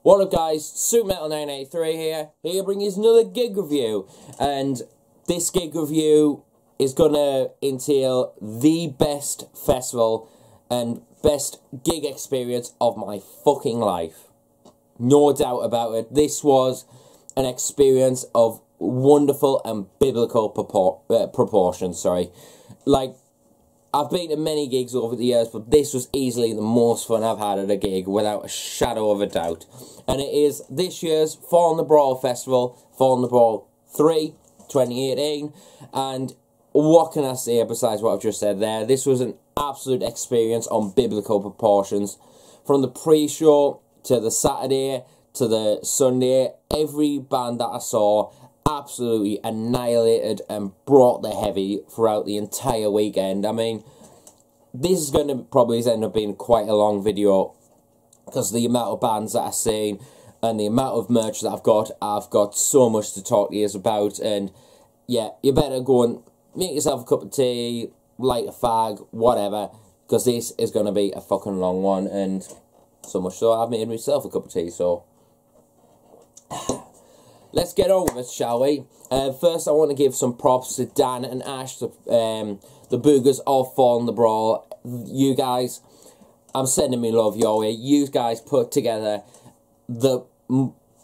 What up guys, SuperMetal983 here to bring you another gig review, and this gig review is gonna entail the best festival and best gig experience of my fucking life. No doubt about it. This was an experience of wonderful and biblical proportions, Like, I've been to many gigs over the years, but this was easily the most fun I've had at a gig, without a shadow of a doubt. And it is this year's Fall in the Brawl Festival, Fall in the Brawl 3, 2018. And what can I say besides what I've just said there? This was an absolute experience on biblical proportions. From the pre-show, to the Saturday, to the Sunday, every band that I saw absolutely annihilated and brought the heavy throughout the entire weekend. I mean, this is going to probably end up being quite a long video because the amount of bands that I've seen and the amount of merch that I've got so much to talk to you about. And yeah, you better go and make yourself a cup of tea, light a fag, whatever, because this is going to be a fucking long one. And so much so I've made myself a cup of tea, so let's get on with it, shall we? First, I want to give some props to Dan and Ash, the boogers of Fall in the Brawl. You guys, I'm sending me love your way. You guys put together the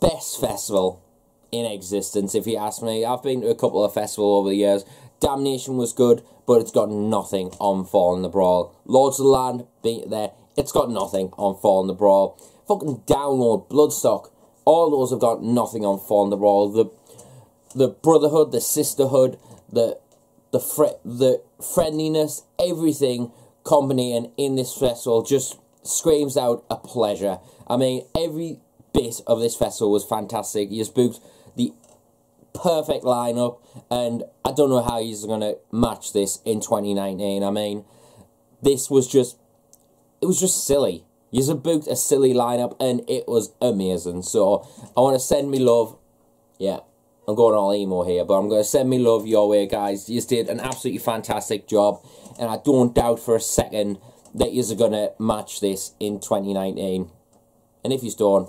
best festival in existence, if you ask me. I've been to a couple of festivals over the years. Damnation was good, but it's got nothing on Fall in the Brawl. Lords of the Land, beat there. It's got nothing on Fall in the Brawl. Fucking Download, Bloodstock. All those have got nothing on Fall in the Brawl. The brotherhood, the sisterhood, the friendliness, everything combined in this festival just screams out a pleasure. I mean, every bit of this festival was fantastic. You just booked the perfect lineup, and I don't know how you're going to match this in 2019. I mean, this was just, it was just silly. You just booked a silly lineup, and it was amazing. So, I want to send me love. Yeah, I'm going all emo here, but I'm going to send me love your way, guys. You just did an absolutely fantastic job, and I don't doubt for a second that you're going to match this in 2019. And if you don't,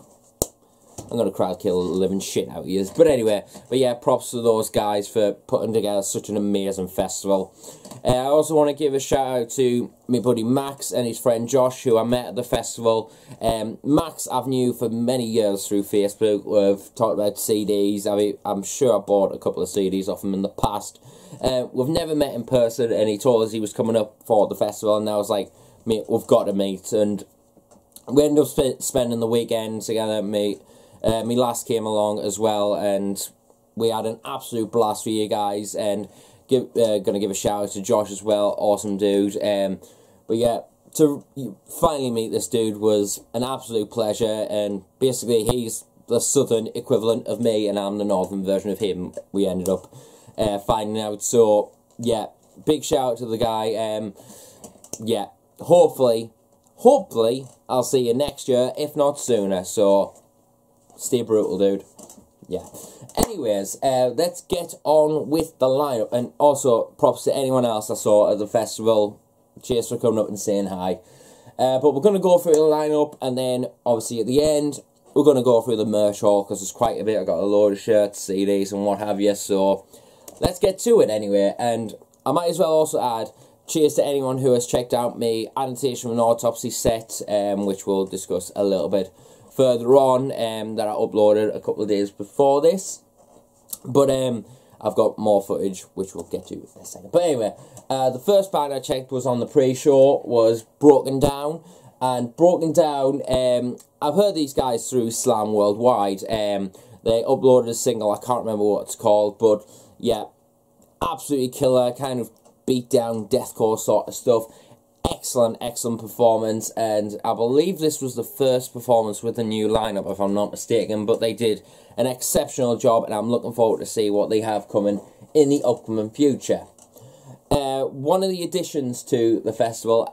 I'm going to crowd kill the living shit out of you. But anyway, yeah, props to those guys for putting together such an amazing festival. I also want to give a shout out to my buddy Max and his friend Josh, who I met at the festival. Max I've knew for many years through Facebook. We've talked about CDs. I mean, I'm sure I bought a couple of CDs off him in the past. We've never met in person, and he told us he was coming up for the festival, and I was like, mate, we've got to meet. And we ended up spending the weekend together, mate. Me lass came along as well, and we had an absolute blast for you guys. And gonna give a shout out to Josh as well, awesome dude. But yeah, to finally meet this dude was an absolute pleasure. And basically, he's the southern equivalent of me, and I'm the northern version of him. We ended up finding out. So yeah, big shout out to the guy. Yeah, hopefully I'll see you next year, if not sooner. So stay brutal, dude. Yeah. Anyways, let's get on with the lineup. And also, props to anyone else I saw at the festival. Cheers for coming up and saying hi. But we're going to go through the lineup, and then, obviously, at the end, we're going to go through the merch haul, because there's quite a bit. I got a load of shirts, CDs, and what have you. So, let's get to it anyway. And I might as well also add, cheers to anyone who has checked out my Annotation and Autopsy set, which we'll discuss a little bit further on, that I uploaded a couple of days before this. But I've got more footage, which we'll get to in a second. But anyway, the first band I checked was on the pre-show, was Broken Down. And Broken Down, I've heard these guys through Slam Worldwide. They uploaded a single, I can't remember what it's called, but yeah, absolutely killer, kind of beat down deathcore sort of stuff. Excellent performance, and I believe this was the first performance with the new lineup, if I'm not mistaken, but they did an exceptional job, and I'm looking forward to see what they have coming in the upcoming future. One of the additions to the festival,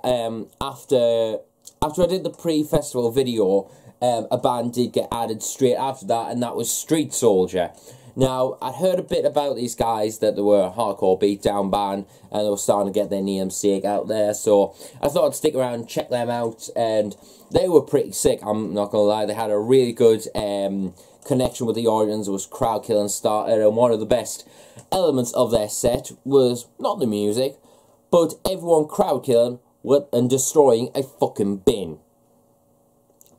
after I did the pre-festival video, a band did get added straight after that, and that was Street Soldier. Now, I heard a bit about these guys, that they were a hardcore beatdown band, and they were starting to get their namesake out there, so I thought I'd stick around and check them out, and they were pretty sick, I'm not gonna lie. They had a really good connection with the audience. It was crowd killing started, and one of the best elements of their set was not the music, but everyone crowd killing and destroying a fucking bin.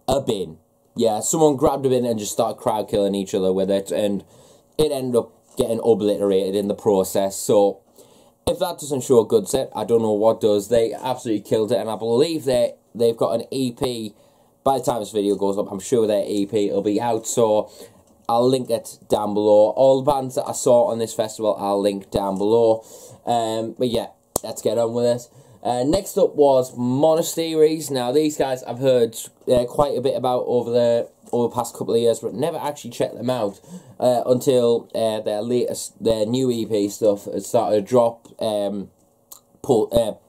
A bin. Yeah, someone grabbed a bin and just started crowd killing each other with it, and it ended up getting obliterated in the process. So if that doesn't show a good set, I don't know what does. They absolutely killed it, and I believe they've got an EP. By the time this video goes up, I'm sure their EP will be out, so I'll link it down below. All the bands that I saw on this festival, I'll link down below. But yeah, let's get on with it. Next up was MONASTERIES. Now, these guys I've heard quite a bit about over the past couple of years, but never actually checked them out until their new EP stuff had started to drop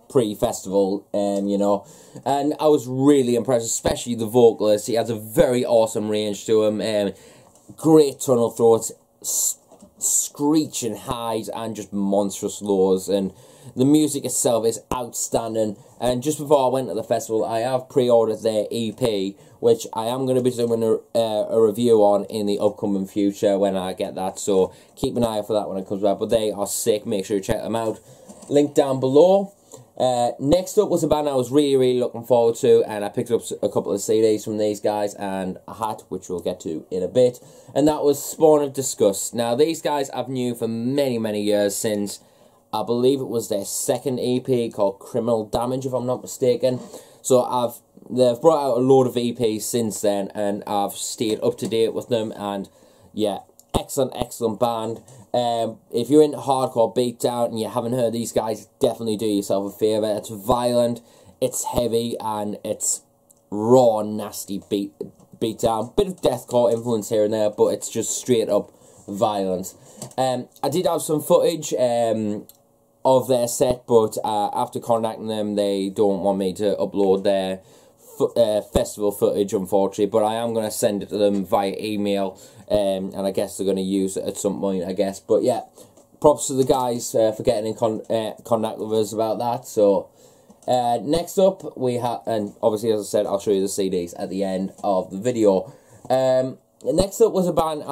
pre-festival, you know, and I was really impressed, especially the vocalist. He has a very awesome range to him, great tunnel throats, screeching highs, and just monstrous lows, and the music itself is outstanding. And just before I went to the festival, I have pre-ordered their EP, which I am going to be doing a review on in the upcoming future when I get that, so keep an eye out for that when it comes back. But they are sick, make sure you check them out, link down below. Next up was a band I was really looking forward to, and I picked up a couple of CDs from these guys and a hat, which we'll get to in a bit, and that was Spawn of Disgust. Now, these guys I've knew for many years, since I believe it was their second EP called Criminal Damage, if I'm not mistaken. So they've brought out a load of EPs since then, and I've stayed up to date with them, and yeah, excellent band. If you're into hardcore beatdown and you haven't heard these guys, definitely do yourself a favour. It's violent, it's heavy, and it's raw, nasty beatdown. Bit of deathcore influence here and there, but it's just straight up violence. I did have some footage of their set, but after contacting them, they don't want me to upload their festival footage, unfortunately, but I am going to send it to them via email, and I guess they're going to use it at some point, I guess. But yeah, props to the guys for getting in contact with us about that. So next up we have, and obviously as I said, I'll show you the CDs at the end of the video. Next up was a band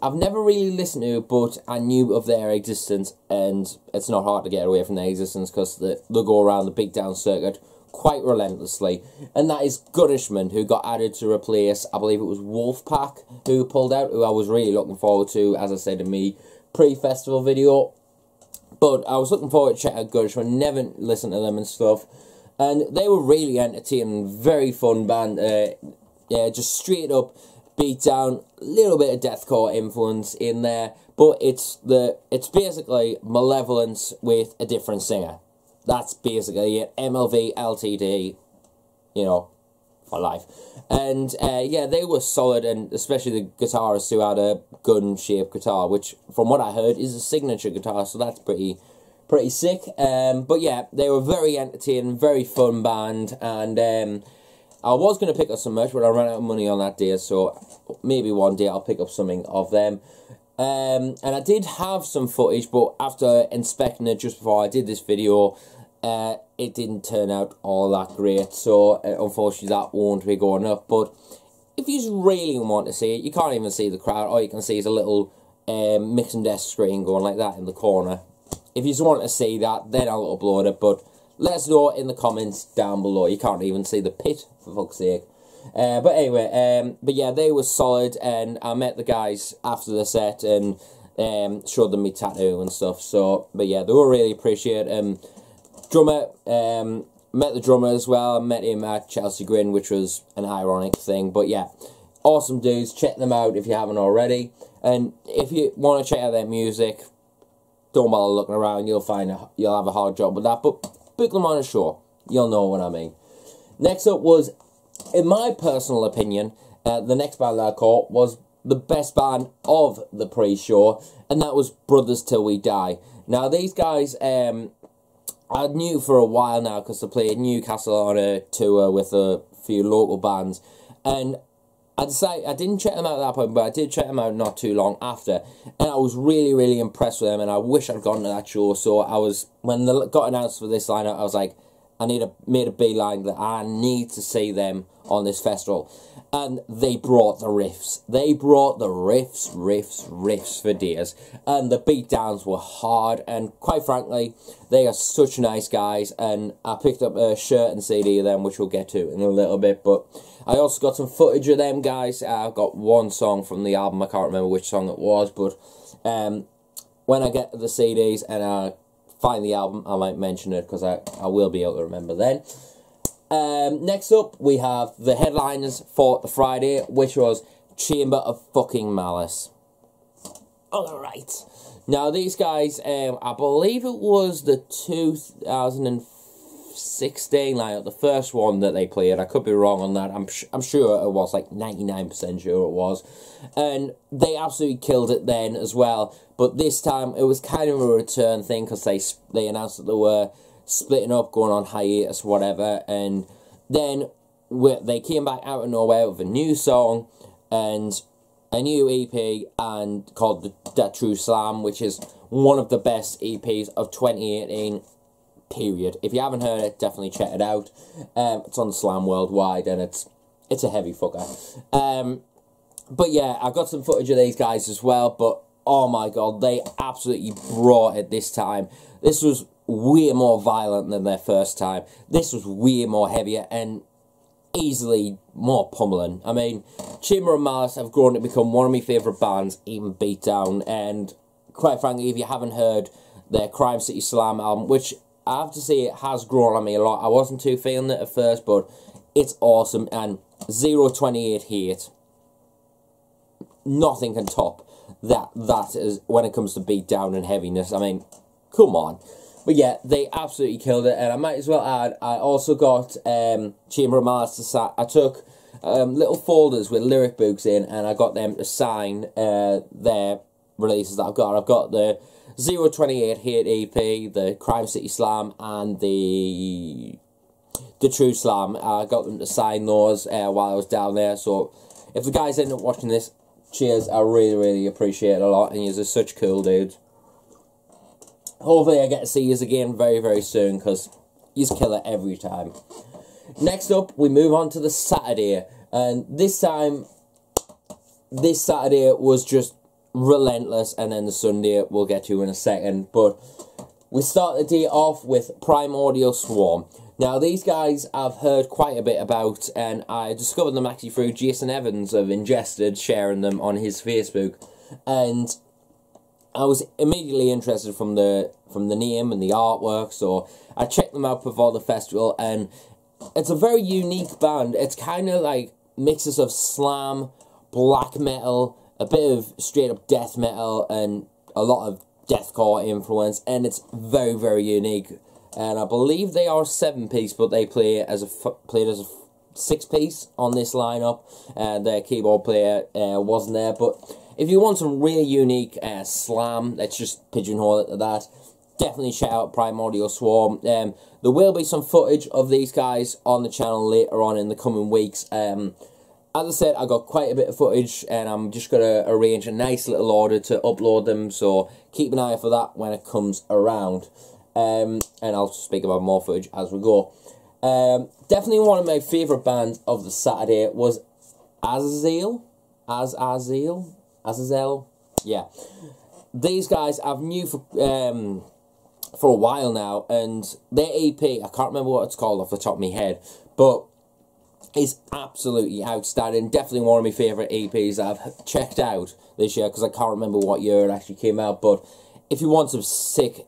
I've never really listened to, but I knew of their existence, and it's not hard to get away from their existence because they go around the beatdown circuit quite relentlessly, and that is Gunishment, who got added to replace, I believe it was Wolfpack, who pulled out, who I was really looking forward to, as I said in me pre-festival video. But I was looking forward to checking out Gunishment, never listened to them and stuff, and they were really entertaining, very fun band. Yeah, just straight up beat down, a little bit of deathcore influence in there, but it's basically Malevolence with a different singer. That's basically it. MLV LTD, you know, for life. And yeah, they were solid, and especially the guitarist, who had a gun-shaped guitar, which from what I heard is a signature guitar, so that's pretty sick. But yeah, they were very entertaining, very fun band, and I was going to pick up some merch, but I ran out of money on that day, so maybe one day I'll pick up something of them. And I did have some footage, but after inspecting it just before I did this video, it didn't turn out all that great, so unfortunately that won't be going up. But if you really want to see it, you can't even see the crowd. All you can see is a little mixing desk screen going like that in the corner. If you just want to see that, then I'll upload it, but let us know in the comments down below. You can't even see the pit, for fuck's sake. But anyway, but yeah, they were solid, and I met the guys after the set and showed them my tattoo and stuff. So, but yeah, they were really appreciated. Drummer, met the drummer as well. I met him at Chelsea Grin, which was an ironic thing. But yeah, awesome dudes. Check them out if you haven't already. And if you want to check out their music, don't bother looking around. You'll have a hard job with that. But book them on a show. You'll know what I mean. Next up was, in my personal opinion, the next band that I caught was the best band of the pre-show, and that was Brothers Till We Die. Now, these guys, I knew for a while now, because they played Newcastle on a tour with a few local bands, and I decided I didn't check them out at that point, but I did check them out not too long after, and I was really, really impressed with them, and I wish I'd gone to that show. So I was, when they got announced for this lineup, I was like, made a beeline that I need to see them on this festival. And they brought the riffs. They brought the riffs for days. And the beatdowns were hard, and quite frankly, they are such nice guys. And I picked up a shirt and CD of them, which we'll get to in a little bit. But I also got some footage of them guys. I've got one song from the album. I can't remember which song it was, but when I get the CDs and I find the album, I might mention it, because I will be able to remember then. Next up, we have the headliners for the Friday, which was Chamber of fucking Malice. Alright. Now, these guys, I believe it was the 2016 lineup, the first one that they played. I could be wrong on that. I'm sure it was, like 99% sure it was. And they absolutely killed it then as well. But this time, it was kind of a return thing, because they announced that they were splitting up, going on hiatus, whatever, and then they came back out of nowhere with a new song and a new EP and called the True Slam, which is one of the best EPs of 2018, period. If you haven't heard it, definitely check it out. It's on Slam Worldwide, and it's a heavy fucker. But yeah, I got some footage of these guys as well, but oh my god, they absolutely brought it this time. This was way more violent than their first time. This was way more heavier and easily more pummeling. I mean, Chamber of Malice have grown to become one of my favourite bands, even Beatdown, and quite frankly, if you haven't heard their Crime City Slam album, which I have to say it has grown on me a lot. I wasn't too feeling it at first, but it's awesome, and 028 Hate, nothing can top that is when it comes to Beatdown and heaviness. I mean, come on. But yeah, they absolutely killed it, and I might as well add, I also got Chamber of Malice to I took little folders with lyric books in, and I got them to sign their releases that I've got. I've got the 028 Hate EP, the Crime City Slam, and the True Slam. I got them to sign those while I was down there, so if the guys end up watching this, cheers, I really, really appreciate it a lot, and you're such cool dudes. Hopefully I get to see you again very, very soon, because you kill it every time. Next up, we move on to the Saturday, and this Saturday was just relentless, and then the Sunday we'll get to in a second, but we start the day off with Primordial Swarm. Now, these guys I've heard quite a bit about, and I discovered them actually through Jason Evans of Ingested, sharing them on his Facebook, and I was immediately interested from the name and the artwork, so I checked them out before the festival, and it's a very unique band. It's kind of like mixes of slam, black metal, a bit of straight up death metal, and a lot of deathcore influence, and it's very, very unique. And I believe they are a 7-piece, but they played as a 6-piece on this lineup. Their keyboard player wasn't there, but if you want some really unique slam, let's just pigeonhole it to that, definitely check out Primordial Swarm. There will be some footage of these guys on the channel later on in the coming weeks. As I said, I got quite a bit of footage, and I'm just going to arrange a nice little order to upload them, so keep an eye out for that when it comes around. And I'll speak about more footage as we go. Definitely one of my favourite bands of the Saturday was AZAZEL. AZAZEL? Yeah. These guys I've knew for a while now, and their EP, I can't remember what it's called off the top of my head, but it's absolutely outstanding. Definitely one of my favourite EPs I've checked out this year, because I can't remember what year it actually came out, but if you want some sick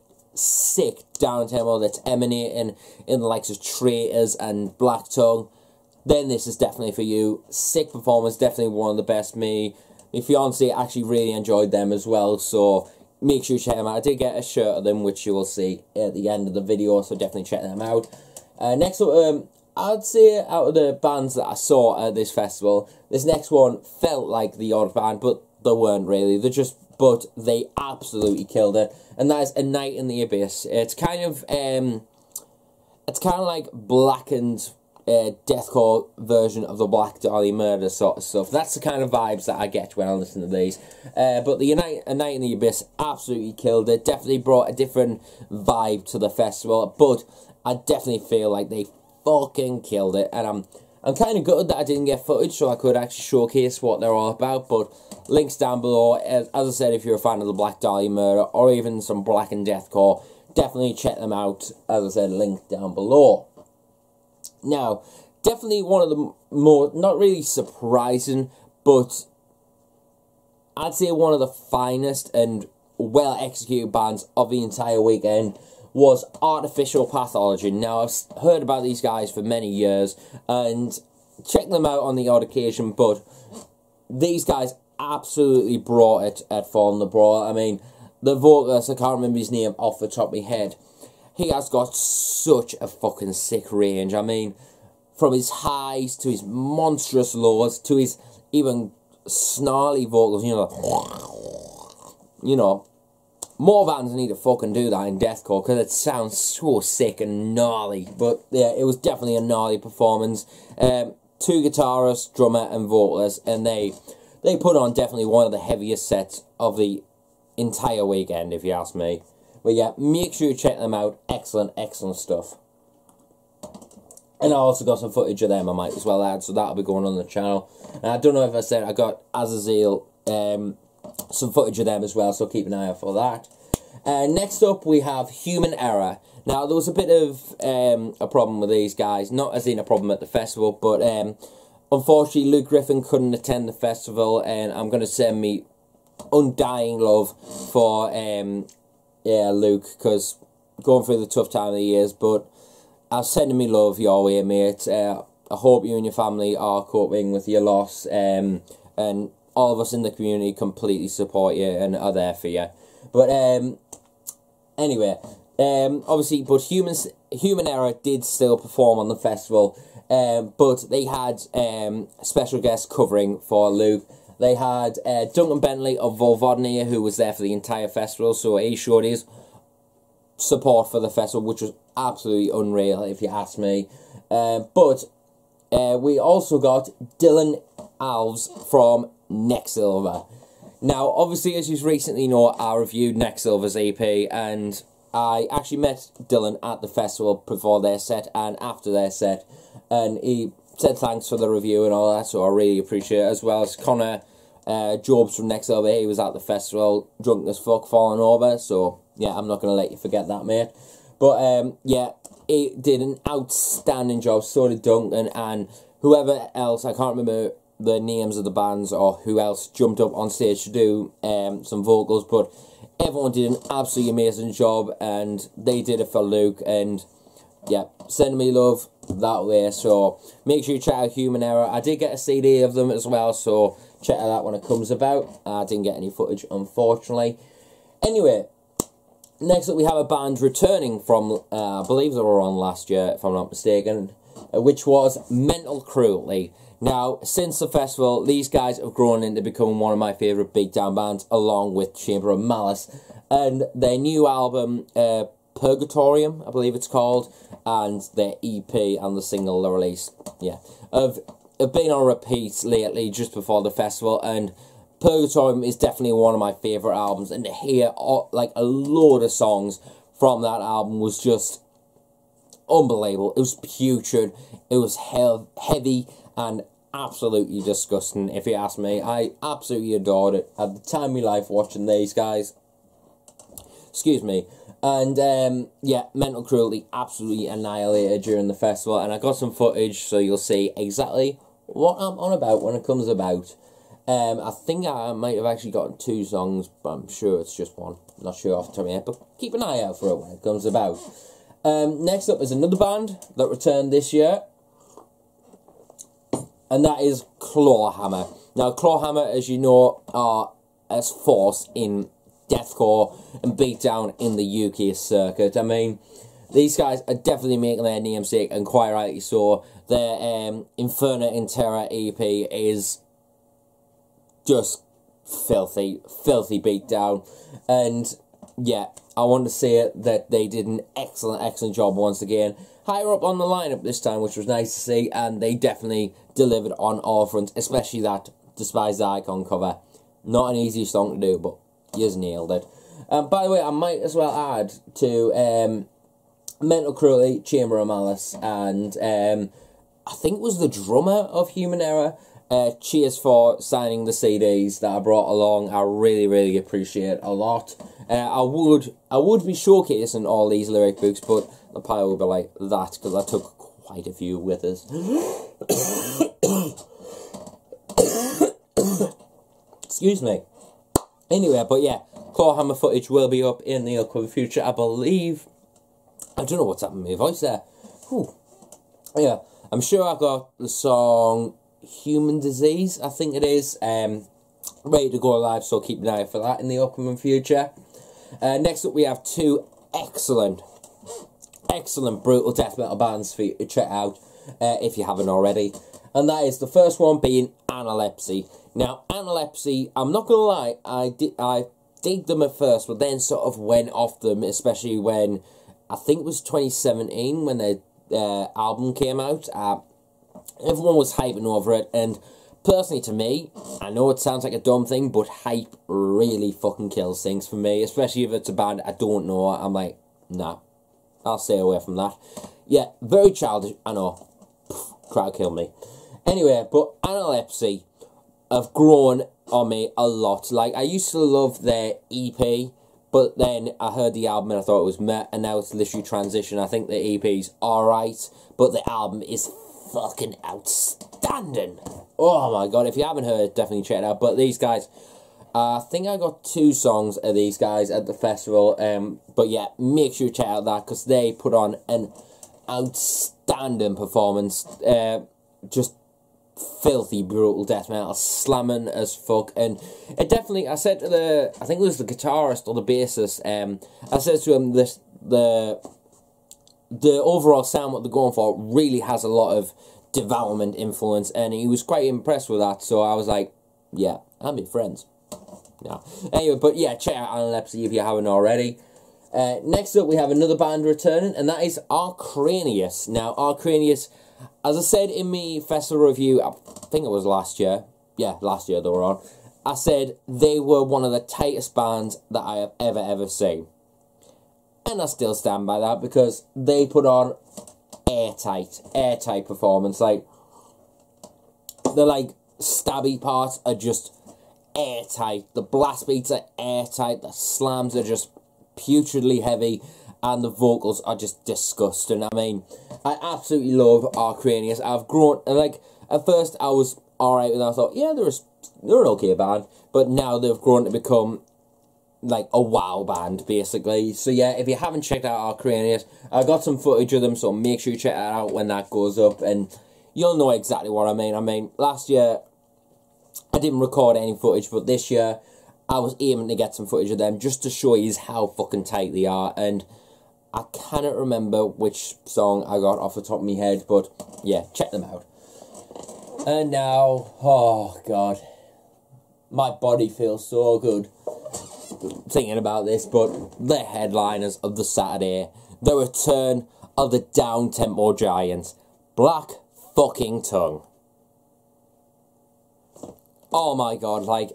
down tempo that's emanating in the likes of Traitors and Black Tongue, then this is definitely for you. Sick performance, definitely one of the best. My fiance actually really enjoyed them as well, so make sure you check them out. I did get a shirt of them, which you will see at the end of the video, so definitely check them out. Next up, I'd say out of the bands that I saw at this festival, this next one felt like the odd band, but they weren't really. But they absolutely killed it, and that is A Night in the Abyss. It's kind of like blackened deathcore version of the Black Dahlia Murder sort of stuff. That's the kind of vibes that I get when I listen to these. But the A Night in the Abyss absolutely killed it. Definitely brought a different vibe to the festival. But I definitely feel like they fucking killed it. And I'm kind of gutted that I didn't get footage so I could actually showcase what they're all about. But links down below. As I said, if you're a fan of the Black Dahlia Murder or even some Black and Deathcore, definitely check them out. As I said, link down below. Now, definitely one of the more, not really surprising, but I'd say one of the finest and well-executed bands of the entire weekend was Artificial Pathogen. Now, I've heard about these guys for many years and checked them out on the odd occasion, but these guys absolutely brought it at Fallen the Brawl. I mean, the vocalist, I can't remember his name off the top of my head, he has got such a fucking sick range. I mean, from his highs to his monstrous lows to his even snarly vocals, you know, more bands need to fucking do that in deathcore because it sounds so sick and gnarly. But yeah, it was definitely a gnarly performance. 2 guitarists, drummer and vocalist, and they put on definitely one of the heaviest sets of the entire weekend, if you ask me. But yeah, make sure you check them out. Excellent, excellent stuff. And I also got some footage of them I might as well add, so that'll be going on the channel. And I don't know if I said I got AZAZEL, some footage of them as well, so keep an eye out for that. Next up, we have Human Error. Now, there was a bit of a problem with these guys, not as in a problem at the festival, but unfortunately, Luke Griffin couldn't attend the festival, and I'm going to send me undying love for yeah, Luke, because going through the tough time of the years, but I'm sending me love your way, mate. I hope you and your family are coping with your loss, and all of us in the community completely support you and are there for you. But anyway, obviously, but Human Error did still perform on the festival, but they had special guests covering for Luke. They had Duncan Bentley of Volvodnia, who was there for the entire festival, so he showed his support for the festival, which was absolutely unreal, if you ask me. But we also got Dylan Alves from Necksilver. Now, obviously, as you recently know, I reviewed Necksilver's EP, and I actually met Dylan at the festival before their set and after their set, and he said thanks for the review and all that, so I really appreciate it, as well as Connor Jobs from Necksilver. He was at the festival, drunk as fuck, falling over, so yeah, I'm not going to let you forget that, mate. But yeah, he did an outstanding job, so did Duncan, and whoever else, I can't remember the names of the bands or who else jumped up on stage to do some vocals, but everyone did an absolutely amazing job, and they did it for Luke, and yeah, send me love that way. So make sure you check out Human Error. I did get a CD of them as well, so check that out when it comes about. I didn't get any footage, unfortunately. Anyway, next up we have a band returning from, I believe they were on last year, if I'm not mistaken, which was Mental Cruelty. Now, since the festival, these guys have grown into becoming one of my favourite beatdown bands, along with Chamber of Malice. And their new album, Purgatorium, I believe it's called, and their EP and the single they released, yeah, have been on repeat lately just before the festival, and Purgatorium is definitely one of my favourite albums, and to hear like a load of songs from that album was just unbelievable. It was putrid, it was heavy, and absolutely disgusting, if you ask me. I absolutely adored it at the time of my life watching these guys. Excuse me. And yeah, Mental Cruelty absolutely annihilated during the festival, and I got some footage so you'll see exactly what I'm on about when it comes about. I think I might have actually gotten 2 songs, but I'm sure it's just one. Not sure off the top of my head, but keep an eye out for it when it comes about. Next up is another band that returned this year, and that is ClawHammer. Now, ClawHammer, as you know, are a force in deathcore and beatdown in the UK circuit. I mean, these guys are definitely making their namesake, and quite rightly so. Their Inferno in Terra EP is just filthy beatdown, and yeah, I want to say that they did an excellent job once again. Higher up on the lineup this time, which was nice to see, and they definitely delivered on all fronts, especially that Despised Icon cover. Not an easy song to do, but you've nailed it. By the way, I might as well add to Mental Cruelty, Chamber of Malice, and I think it was the drummer of Human Error. Cheers for signing the CDs that I brought along. I really appreciate it a lot. I would be showcasing all these lyric books, but the pile will be like that because I took quite a few with us. Excuse me. Anyway, but yeah, ClawHammer footage will be up in the upcoming future, I believe. I don't know what's happening with my voice there. Whew. Yeah, I'm sure I've got the song Human Disease, I think it is, ready to go live, so keep an eye out for that in the upcoming future. Next up we have two excellent brutal death metal bands for you to check out, if you haven't already. And that is the first one being Analepsy. Now, Analepsy, I'm not gonna lie, I dig them at first, but then sort of went off them, especially when, I think it was 2017, when their album came out. Everyone was hyping over it, and personally to me, I know it sounds like a dumb thing, but hype really fucking kills things for me, especially if it's a band I don't know. I'm like, nah, I'll stay away from that. Yeah, very childish, I know. Crowd kill me. Anyway, but Analepsy have grown on me a lot. Like, I used to love their EP, but then I heard the album and I thought it was meh, and now it's literally transition. I think the EP's alright, but the album is fucking outstanding. Oh my god, if you haven't heard it, definitely check it out. But these guys, I think I got 2 songs of these guys at the festival, but yeah, make sure you check out that, because they put on an outstanding performance. Just filthy brutal death metal, slamming as fuck. And it definitely, I said to the, I think it was the guitarist or the bassist, I said to him, the overall sound what they're going for really has a lot of development influence, and he was quite impressed with that. So I was like, yeah, I'm your friends. Yeah. Anyway, but yeah, check out Analepsy if you haven't already. Next up we have another band returning, and that is Acranius. Now, Acranius, as I said in my festival review, I think it was last year. Yeah, last year they were on. I said they were one of the tightest bands that I have ever seen. And I still stand by that, because they put on airtight performance. Like, the like stabby parts are just airtight. The blast beats are airtight. The slams are just putridly heavy. And the vocals are just disgusting. I mean, I absolutely love Acranius. I've grown, and like, at first I was alright with that. I thought, yeah, they're an okay band. But now they've grown to become like a wow band, basically. So yeah, if you haven't checked out Acranius, I got some footage of them, so make sure you check that out when that goes up, and you'll know exactly what I mean. I mean, last year I didn't record any footage, but this year I was aiming to get some footage of them just to show you how fucking tight they are. And I cannot remember which song I got off the top of my head, but yeah, check them out. And now, oh god, my body feels so good thinking about this, but the headliners of the Saturday, the return of the down-tempo giants, Black fucking Tongue. Oh my god, like,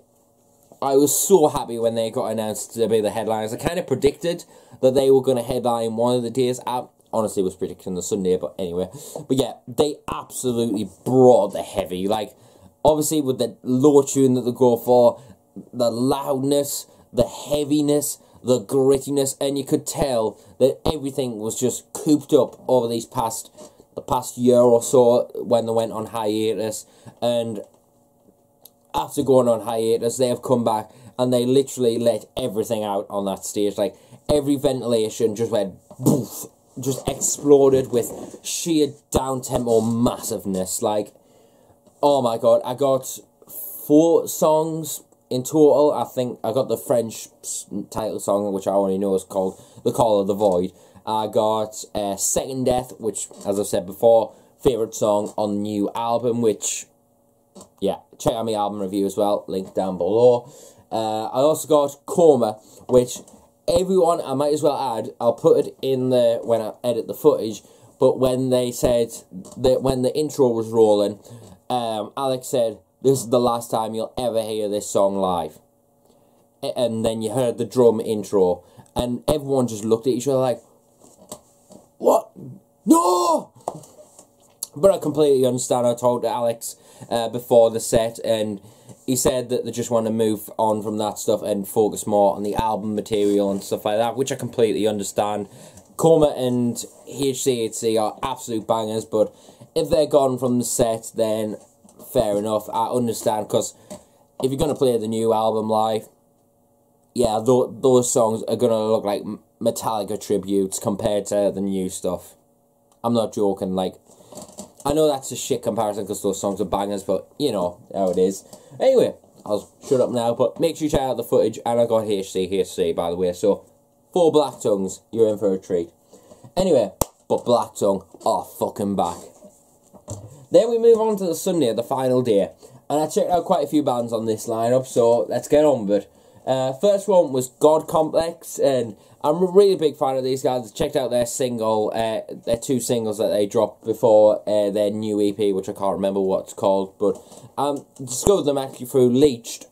I was so happy when they got announced to be the headliners. I kind of predicted that they were going to headline one of the days. I honestly was predicting the Sunday, but anyway. But yeah, they absolutely brought the heavy. Like, obviously with the low tune that they go for, the loudness, the heaviness, the grittiness, and you could tell that everything was just cooped up over the past year or so when they went on hiatus. And after going on hiatus, they have come back and they literally let everything out on that stage. Like, every ventilation just went boof, just exploded with sheer down-tempo massiveness. Like, oh my god, I got 4 songs in total. I think I got the French title song, which I only know is called The Call of the Void. I got Second Death, which, as I've said before, favourite song on the new album, which, yeah, check out my album review as well, link down below. I also got Coma, which everyone, I might as well add, I'll put it in the, when I edit the footage, but when they said, that when the intro was rolling, Alex said, "This is the last time you'll ever hear this song live." And then you heard the drum intro, and everyone just looked at each other like, "What? No!" But I completely understand. I talked to Alex before the set, and he said that they just want to move on from that stuff and focus more on the album material and stuff like that, which I completely understand. Coma and HCHC are absolute bangers, but if they're gone from the set, then fair enough. I understand, because if you're going to play the new album live, yeah, those songs are going to look like Metallica tributes compared to the new stuff. I'm not joking, like, I know that's a shit comparison because those songs are bangers, but you know how it is. Anyway, I'll shut up now, but make sure you check out the footage, and I got HC, by the way, so 4 Black Tongues, you're in for a treat. Anyway, but Black Tongue are fucking back. Then we move on to the Sunday, the final day, and I checked out quite a few bands on this lineup, so let's get on with it. First one was God Complex, and I'm a really big fan of these guys. I checked out their single, their 2 singles that they dropped before their new EP, which I can't remember what it's called, but discovered them actually through Leached,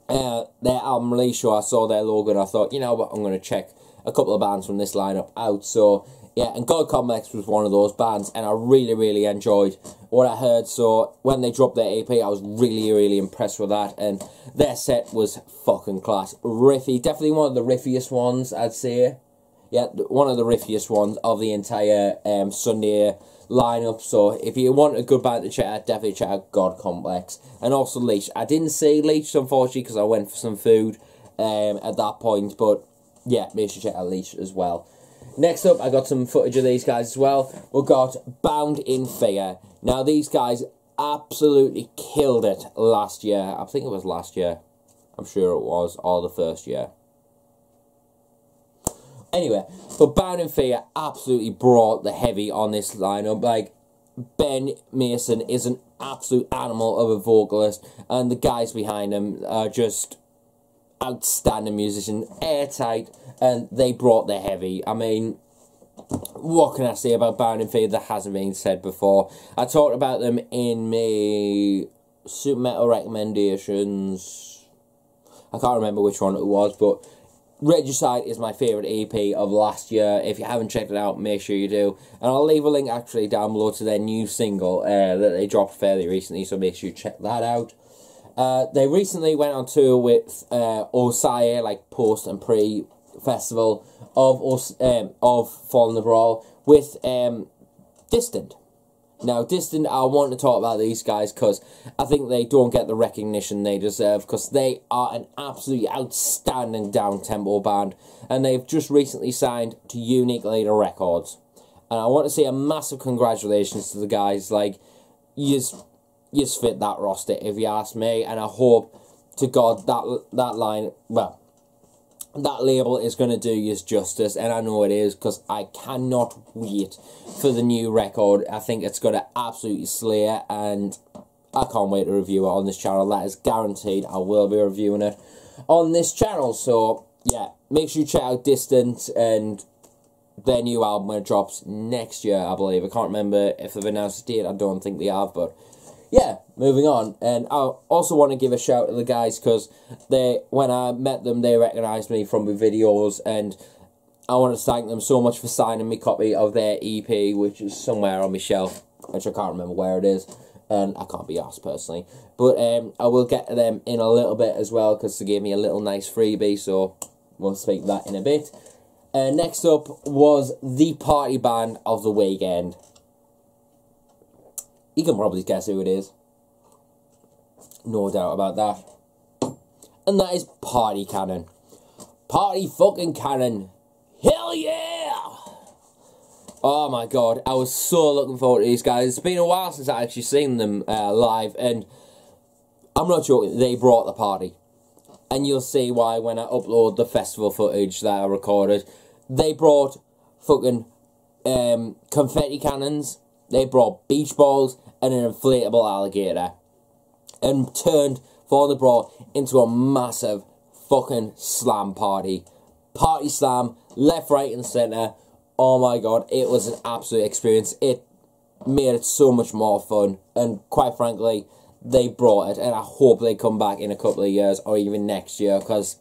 their album release show. I saw their logo and I thought, you know what, I'm going to check a couple of bands from this lineup out. So yeah, and God Complex was one of those bands, and I really, really enjoyed what I heard. So when they dropped their EP, I was really, really impressed with that, and their set was fucking class. Riffy, definitely one of the riffiest ones, I'd say. Yeah, one of the riffiest ones of the entire Sunday lineup. So if you want a good band to check out, definitely check out God Complex. And also Leech. I didn't see Leech, unfortunately, because I went for some food at that point, but yeah, make sure you check out Leech as well. Next up, I got some footage of these guys as well. We've got Bound in Fear. Now, these guys absolutely killed it last year. I think it was last year. I'm sure it was, or the first year. Anyway, but Bound in Fear absolutely brought the heavy on this lineup. Like, Ben Mason is an absolute animal of a vocalist, and the guys behind him are just outstanding musicians, airtight, and they brought the heavy. I mean, what can I say about Bound in Fear that hasn't been said before? I talked about them in my Super Metal recommendations. I can't remember which one it was, but Regicide is my favourite EP of last year. If you haven't checked it out, make sure you do. And I'll leave a link actually down below to their new single that they dropped fairly recently, so make sure you check that out. They recently went on tour with Osiah, like post and pre festival of Fallen the Brawl with Distant. Now, Distant, I want to talk about these guys because I think they don't get the recognition they deserve, because they are an absolutely outstanding down-tempo band, and they've just recently signed to Unique Leader Records. And I want to say a massive congratulations to the guys. Like, you fit that roster, if you ask me, and I hope to God that label is going to do you justice, and I know it is, because I cannot wait for the new record. I think it's going to absolutely slay it, and I can't wait to review it on this channel. That is guaranteed. I will be reviewing it on this channel. So yeah, make sure you check out Distant and their new album when it drops next year, I believe. I can't remember if they've announced a date. I don't think they have, but yeah, moving on. And I also want to give a shout to the guys, because when I met them, they recognised me from the videos, and I want to thank them so much for signing me copy of their EP, which is somewhere on my shelf, which I can't remember where it is, and I can't be asked personally. But I will get to them in a little bit as well, because they gave me a little nice freebie, so we'll speak to that in a bit. Next up was the party band of the weekend. You can probably guess who it is. No doubt about that. And that is Party Cannon. Party fucking Cannon. Hell yeah! Oh my god, I was so looking forward to these guys. It's been a while since I actually seen them live, and I'm not joking, they brought the party. And you'll see why when I upload the festival footage that I recorded. They brought fucking confetti cannons. They brought beach balls and an inflatable alligator, and turned For the Brawl into a massive fucking slam party. Party slam, left, right and centre. Oh my god, it was an absolute experience. It made it so much more fun, and quite frankly, they brought it, and I hope they come back in a couple of years, or even next year, because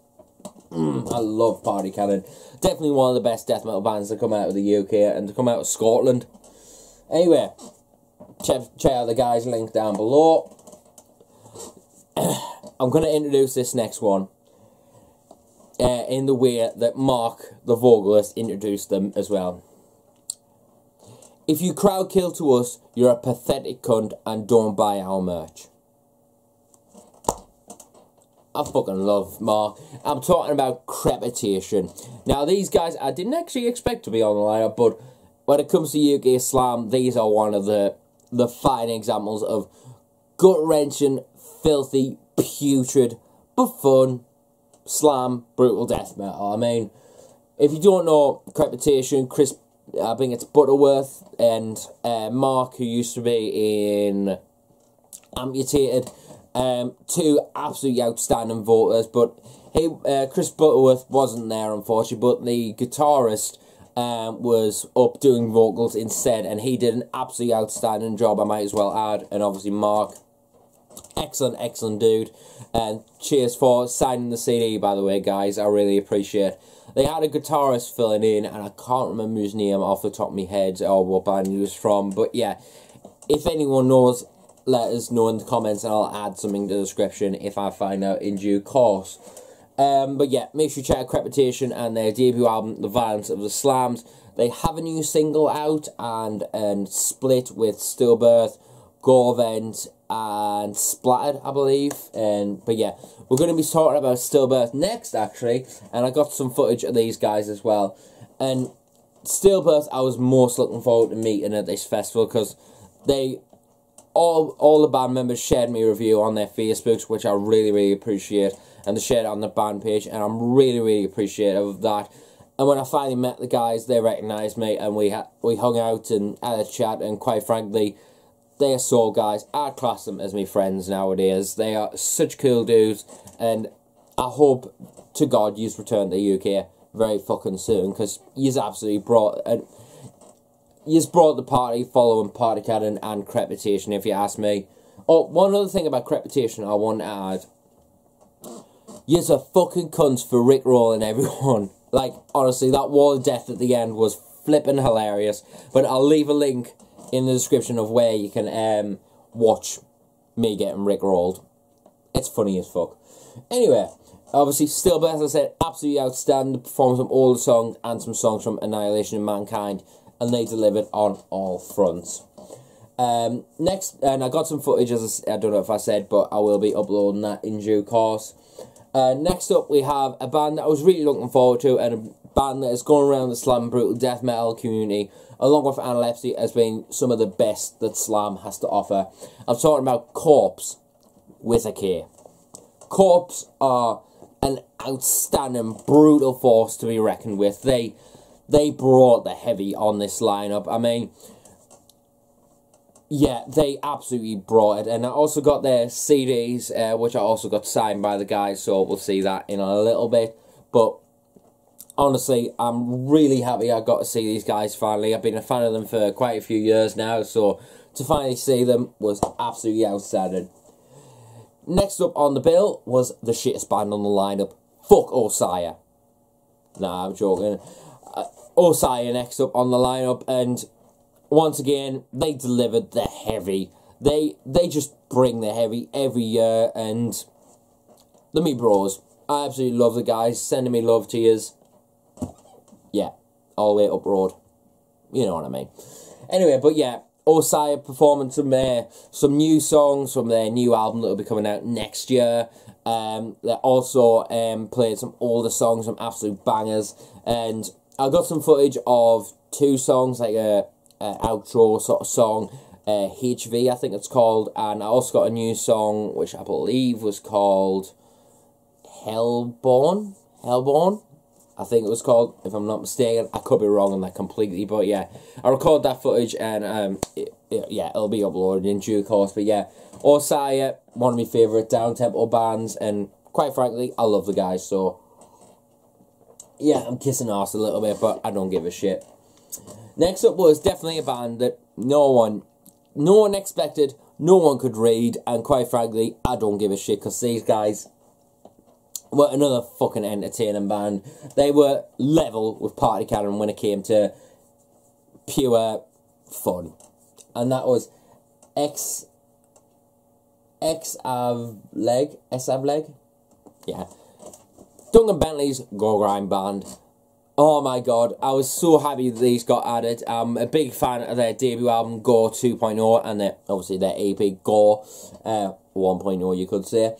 I love Party Cannon. Definitely one of the best death metal bands to come out of the UK, and to come out of Scotland. Anyway, check out the guys' link down below. I'm going to introduce this next one in the way that Mark, the vocalist, introduced them as well. If you crowd kill to us, you're a pathetic cunt and don't buy our merch. I fucking love Mark. I'm talking about Crepitation. Now, these guys, I didn't actually expect to be on the lineup, but when it comes to UK Slam, these are one of the fine examples of gut-wrenching, filthy, putrid, but fun, slam, brutal death metal. I mean, if you don't know Crepitation, Chris, I think it's Butterworth, and Mark, who used to be in Amputated, two absolutely outstanding voters, but he, Chris Butterworth wasn't there, unfortunately, but the guitarist was up doing vocals instead, and he did an absolutely outstanding job, I might as well add. And obviously Mark, excellent, excellent dude, and cheers for signing the CD, by the way, guys, I really appreciate it. They had a guitarist filling in, and I can't remember his name off the top of my head, or what band he was from, but yeah, if anyone knows, let us know in the comments, and I'll add something to the description if I find out in due course. But yeah, make sure you check out Crepitation and their debut album, The Violence of the Slams. They have a new single out, and split with Stillbirth, Gorvent, and Splattered, I believe. But yeah, we're going to be talking about Stillbirth next, actually, and I got some footage of these guys as well. And Stillbirth, I was most looking forward to meeting at this festival, because they... All the band members shared me a review on their Facebooks, which I really, really appreciate, and they shared it on the band page, and I'm really, really appreciative of that. And when I finally met the guys, they recognised me, and we hung out and had a chat, and quite frankly, they are soul guys. I class them as my friends nowadays. They are such cool dudes, and I hope to God you've returned to the UK very fucking soon, because you've absolutely brought... You've brought the party following Party Cannon and Crepitation, if you ask me. Oh, one other thing about Crepitation I want to add. You're a fucking cunts for rickrolling everyone. Like, honestly, that wall of death at the end was flipping hilarious. But I'll leave a link in the description of where you can watch me getting rickrolled. It's funny as fuck. Anyway, obviously, Stillbirth, as I said, absolutely outstanding. Performed some older songs and some songs from Annihilation and Mankind, and they delivered on all fronts. Next, and I got some footage, as I don't know if I said, but I will be uploading that in due course. Next up, we have a band that I was really looking forward to, and a band that is going around the slam brutal death metal community, along with Analepsy, as being some of the best that slam has to offer. I'm talking about Korpse, with a K. Korpse are an outstanding, brutal force to be reckoned with. They brought the heavy on this lineup. I mean, yeah, they absolutely brought it. And I also got their CDs, which I also got signed by the guys, so we'll see that in a little bit. But honestly, I'm really happy I got to see these guys finally. I've been a fan of them for quite a few years now, so to finally see them was absolutely outstanding. Next up on the bill was the shittest band on the lineup. Fuck Osiah. Nah, I'm joking. Osiah next up on the lineup, and once again, they delivered the heavy. They just bring the heavy every year, and the me bros, I absolutely love the guys, sending me love to yous. Yeah, all the way up road. You know what I mean. Anyway, but yeah, Osiah performing some new songs from their new album that will be coming out next year. They also played some older songs, some absolute bangers, and I got some footage of two songs, like a outro sort of song, HV I think it's called, and I also got a new song which I believe was called Hellborn, I think it was called, if I'm not mistaken. I could be wrong on that completely, but yeah, I recorded that footage, and yeah, it'll be uploaded in due course. But yeah, Osiah, one of my favourite down-tempo bands, and quite frankly, I love the guys, so yeah, I'm kissing arse a little bit, but I don't give a shit. Next up was definitely a band that no one expected, no one could read, and quite frankly, I don't give a shit, because these guys were another fucking entertaining band. They were level with Party Cannon when it came to pure fun. And that was Xavleg? Yeah. Duncan Bentley's Go Grind Band. Oh my god, I was so happy that these got added. I'm a big fan of their debut album, Go 2.0, and obviously their EP, Go 1.0, you could say.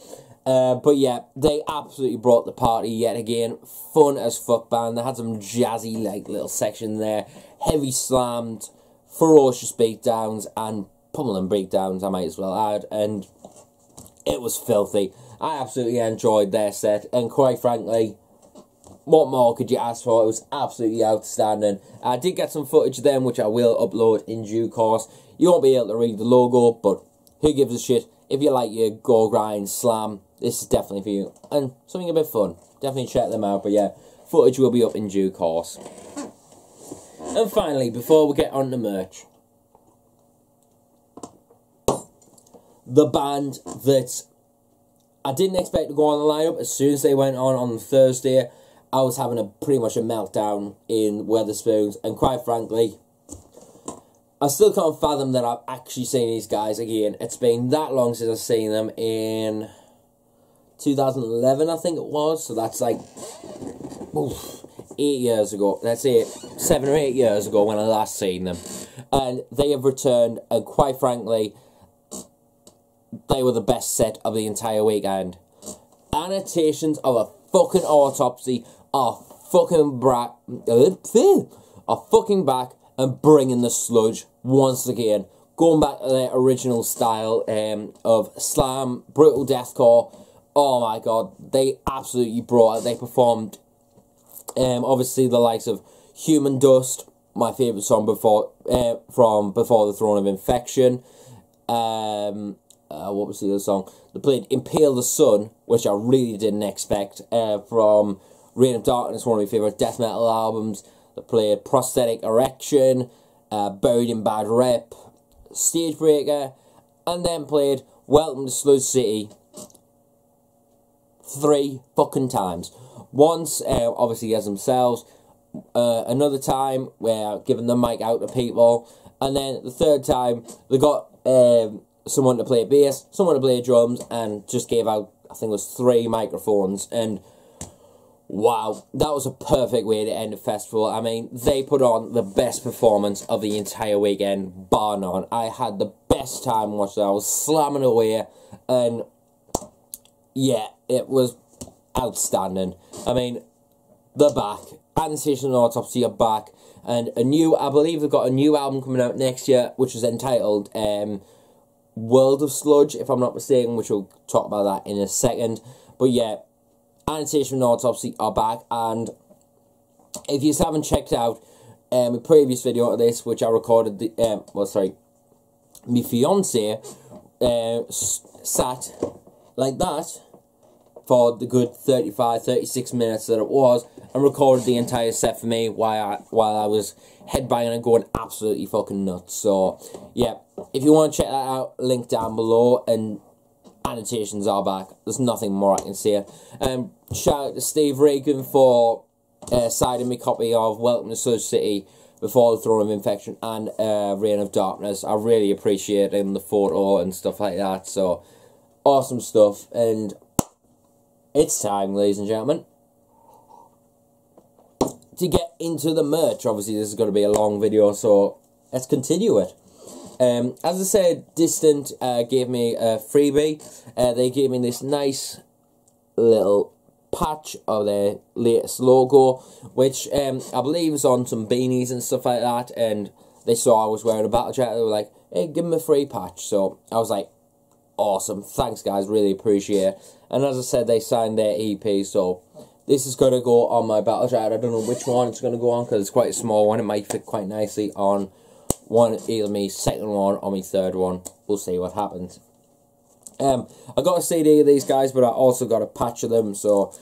But yeah, they absolutely brought the party yet again. Fun as fuck band. They had some jazzy, like, little section there. Heavy slammed, ferocious beatdowns, and pummeling breakdowns, I might as well add. And it was filthy. I absolutely enjoyed their set, and quite frankly, what more could you ask for? It was absolutely outstanding. I did get some footage of them, which I will upload in due course. You won't be able to read the logo, but who gives a shit? If you like your go grind slam, this is definitely for you. And something a bit fun. Definitely check them out. But yeah, footage will be up in due course. And finally, before we get on to merch, the band that I didn't expect to go on the lineup, as soon as they went on Thursday, I was having pretty much a meltdown in Wetherspoons, and quite frankly, I still can't fathom that I've actually seen these guys again. It's been that long since I've seen them, in 2011 I think it was, so that's like 8 years ago. That's it, 7 or 8 years ago when I last seen them. And they have returned, and quite frankly, they were the best set of the entire weekend. Annotations of a fucking Autopsy are fucking back and bringing the sludge once again. Going back to their original style of slam, brutal deathcore. Oh my god, they absolutely brought it. They performed obviously the likes of Human Dust, my favourite song from Before the Throne of Infection. What was the other song? They played Impale the Sun, which I really didn't expect, from Reign of Darkness, one of my favourite death metal albums. They played Prosthetic Erection, Buried in Bad Rep, Stagebreaker, and then played Welcome to Sludge City 3 fucking times. Once, obviously as themselves, another time where giving the mic out to people, and then the third time they got someone to play bass, someone to play drums, and just gave out, I think it was 3 microphones, and wow, that was a perfect way to end the festival. I mean, they put on the best performance of the entire weekend, bar none. I had the best time watching it. I was slamming away, and yeah, it was outstanding. I mean, they're back. Annotation and Autopsy are back, and I believe they've got a new album coming out next year, which is entitled World of Sludge, if I'm not mistaken, which we'll talk about that in a second. But yeah, Annotation and Autopsy are back, and if you haven't checked out a previous video of this, which I recorded, my fiance sat like that for the good 35-36 minutes that it was, and recorded the entire set for me while I was headbanging and going absolutely fucking nuts. So yeah, if you want to check that out, link down below, and Annotations are back. There's nothing more I can say. Shout out to Steve Regan for signing me copy of Welcome to Sludge City, Before the Throne of Infection, and Reign of Darkness. I really appreciate the photo and stuff like that. So awesome stuff, and it's time, ladies and gentlemen, to get into the merch. Obviously this is going to be a long video, so let's continue it. As I said, Distant gave me a freebie. They gave me this nice little patch of their latest logo, which I believe is on some beanies and stuff like that, and they saw I was wearing a battle jacket. They were like, hey, give them a free patch. So I was like, awesome, thanks guys, really appreciate it. And as I said, they signed their EP, so this is going to go on my battle jacket. I don't know which one it's going to go on, because it's quite a small one. It might fit quite nicely on either my second one or my third one. We'll see what happens. I got a CD of these guys, but I also got a patch of them, so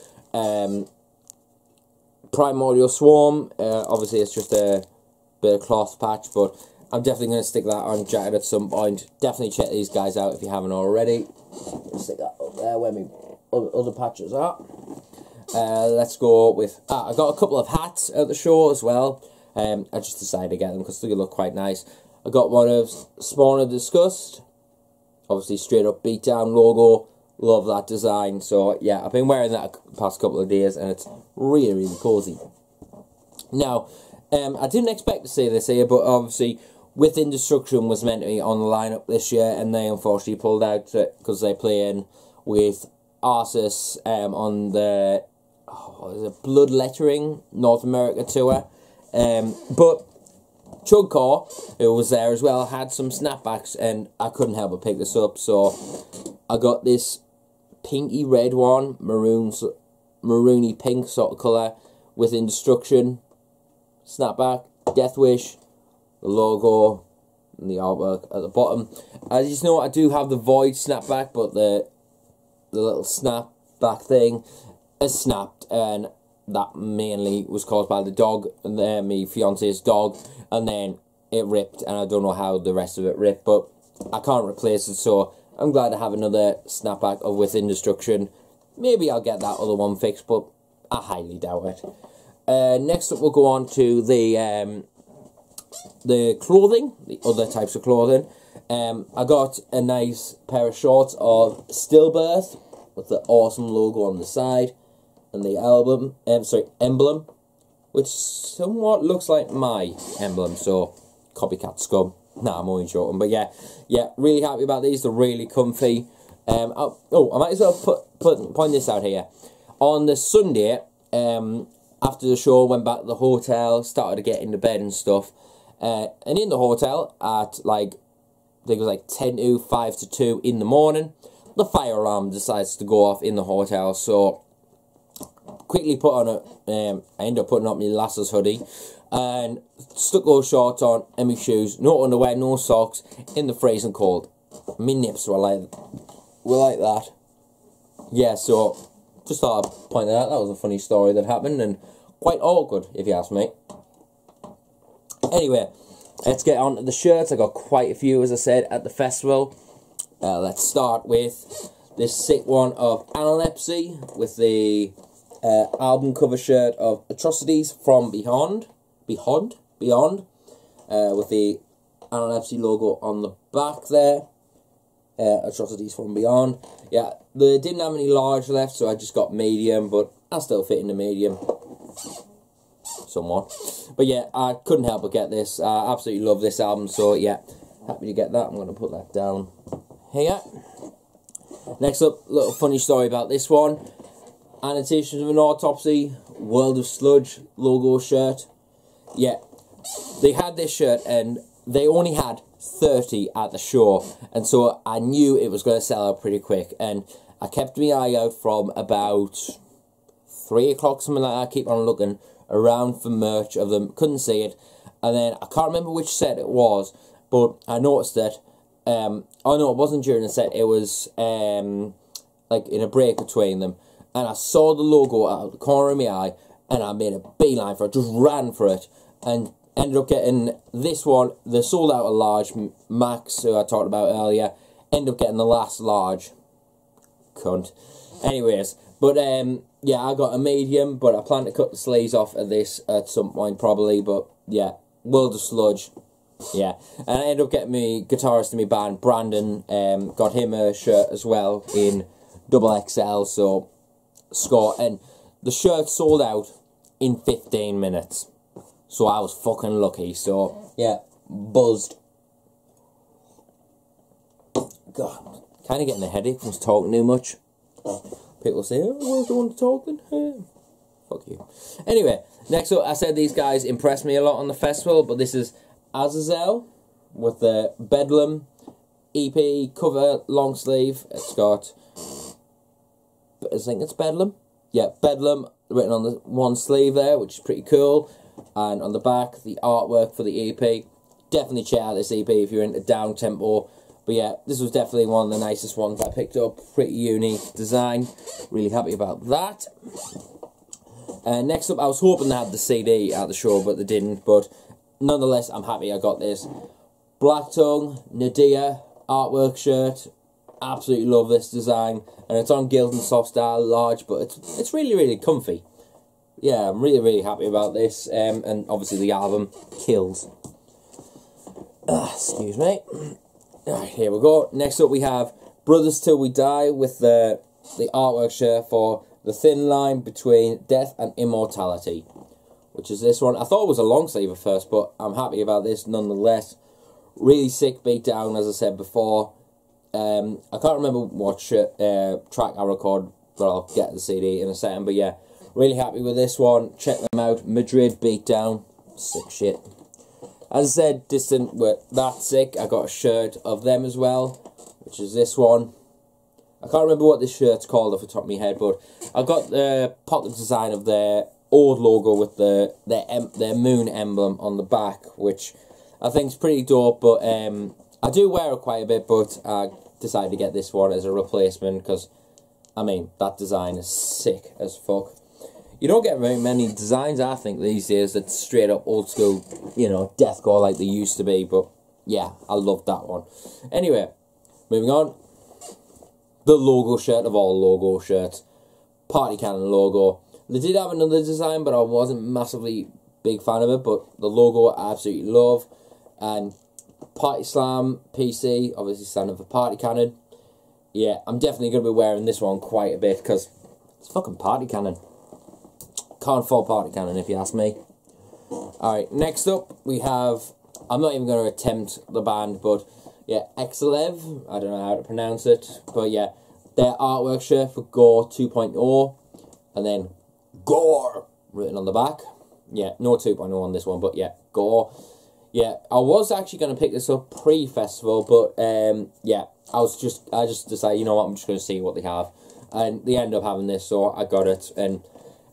Primordial Swarm. Obviously, it's just a bit of cloth patch, but I'm definitely going to stick that on jacket at some point. Definitely check these guys out if you haven't already. Stick that up there where my other patches are. Let's go with... I got a couple of hats at the show as well. I just decided to get them because they look quite nice. I got one of Spawn of Disgust. Obviously, straight up beatdown logo. Love that design. So, yeah, I've been wearing that the past couple of days and it's really, really cozy. Now, I didn't expect to see this here, but obviously, Within Destruction was meant to be on the lineup this year and they unfortunately pulled out because they're playing with Arceus on the Bloodlettering North America tour. But Chugcore, who was there as well, had some snapbacks and I couldn't help but pick this up. So I got this pinky red one, maroony pink sort of colour, Within Destruction snapback, Death Wish, the logo and the artwork at the bottom. As you know, I do have the Void snapback, but the little snapback thing has snapped, and that mainly was caused by the dog, and then my fiance's dog, and then it ripped, and I don't know how the rest of it ripped, but I can't replace it, so I'm glad to have another snapback of Within Destruction. Maybe I'll get that other one fixed, but I highly doubt it. Next up, we'll go on to the clothing, the other types of clothing. I got a nice pair of shorts of Stillbirth with the awesome logo on the side and the emblem, which somewhat looks like my emblem, so copycat scum. Nah, I'm only joking, but yeah, really happy about these. They're really comfy. I might as well point this out here. On the Sunday, after the show, went back to the hotel, started to get into bed and stuff. And in the hotel at like, I think it was like 10 to 5 to 2 in the morning, the fire alarm decides to go off in the hotel. So quickly put on I ended up putting on my lasses hoodie and stuck those shorts on and my shoes, no underwear, no socks, in the freezing cold. My nips were like that. Yeah, so just thought I'd point that out. That was a funny story that happened and quite awkward, if you ask me. Anyway, let's get on to the shirts. I got quite a few, as I said, at the festival. Let's start with this sick one of Analepsy with the album cover shirt of Atrocities from Beyond, with the Analepsy logo on the back there. Atrocities from Beyond. Yeah, they didn't have any large left, so I just got medium, but I still fit in the medium somewhat. But yeah, I couldn't help but get this. I absolutely love this album, so yeah, happy to get that. I'm going to put that down here. Next up, a little funny story about this one. Annotations of an Autopsy, World of Sludge logo shirt. Yeah, they had this shirt and they only had 30 at the show, and so I knew it was going to sell out pretty quick, and I kept my eye out from about 3 o'clock, something like that. I keep on looking around for merch of them, couldn't see it, and then I can't remember which set it was, but I noticed that oh no, it wasn't during the set, it was like in a break between them, and I saw the logo out of the corner of my eye and I made a beeline for it, just ran for it, and ended up getting this one. They sold out a large. Max, who I talked about earlier, ended up getting the last large. Cunt. Anyways, but yeah, I got a medium, but I plan to cut the sleeves off of this at some point probably, but yeah, World of Sludge. Yeah, and I ended up getting my guitarist in my band, Brandon, got him a shirt as well in XXL, so score, and the shirt sold out in 15 minutes. So I was fucking lucky, so yeah, buzzed. God, kind of getting a headache from talking too much. People say, oh, I don't want to talking. Fuck you. Anyway, next up, I said these guys impressed me a lot on the festival, but this is AZAZEL with the Bedlam EP cover long sleeve. It's got, I think it's Bedlam. Yeah, Bedlam written on the one sleeve there, which is pretty cool. And on the back, the artwork for the EP. Definitely check out this EP if you're into down tempo. But yeah, this was definitely one of the nicest ones I picked up. Pretty unique design. Really happy about that. Next up, I was hoping they had the CD at the show, but they didn't. But nonetheless, I'm happy I got this. Black Tongue, Nadia, artwork shirt. Absolutely love this design. And it's on Guild and Soft Style, large, but it's really, really comfy. Yeah, I'm really, really happy about this. And obviously the album kills. Excuse me. Alright, here we go. Next up we have Brothers Till We Die with the artwork shirt for the thin line between death and immortality, which is this one. I thought it was a long sleeve at first, but I'm happy about this nonetheless. Really sick beat down, as I said before. I can't remember what track I recorded, but I'll get the CD in a second. But yeah, really happy with this one. Check them out. Madrid beatdown. Sick shit. As I said, Distant were that sick. I got a shirt of them as well, which is this one. I can't remember what this shirt's called off the top of my head, but I got the pocket design of their old logo with their moon emblem on the back, which I think is pretty dope. But I do wear it quite a bit, but I decided to get this one as a replacement because, I mean, that design is sick as fuck. You don't get very many designs, I think, these days that's straight up old school, you know, deathcore like they used to be. But yeah, I love that one. Anyway, moving on. The logo shirt of all logo shirts. Party Cannon logo. They did have another design, but I wasn't massively big fan of it. But the logo I absolutely love. And Party Slam PC, obviously standing for Party Cannon. Yeah, I'm definitely going to be wearing this one quite a bit because it's fucking Party Cannon. Can't fault Party Cannon if you ask me. Alright, next up we have, I'm not even going to attempt the band, but yeah, Exlev, I don't know how to pronounce it, but yeah, their artwork shirt for Gore 2.0, and then Gore written on the back. Yeah, no 2.0 on this one, but yeah, Gore. Yeah, I was actually going to pick this up pre-festival, but yeah, I just decided, you know what, I'm just going to see what they have, and they end up having this, so I got it, and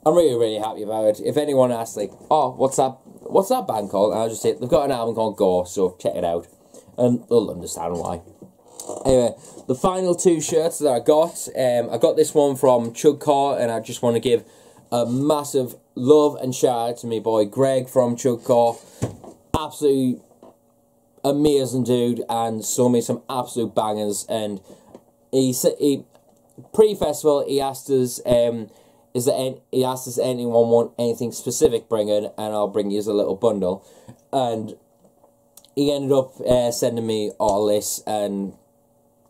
I'm really, really happy about it. If anyone asks, like, oh, what's that band called? I'll just say, they've got an album called Gore, so check it out. And they'll understand why. Anyway, the final two shirts that I got this one from Chugcore, and I just want to give a massive love and shout out to my boy Greg from Chugcore. Absolutely amazing dude, and sold me some absolute bangers. And he pre-festival, he asked us, he asked us anyone want anything specific bringing, and I'll bring you a little bundle. And he ended up sending me all this, and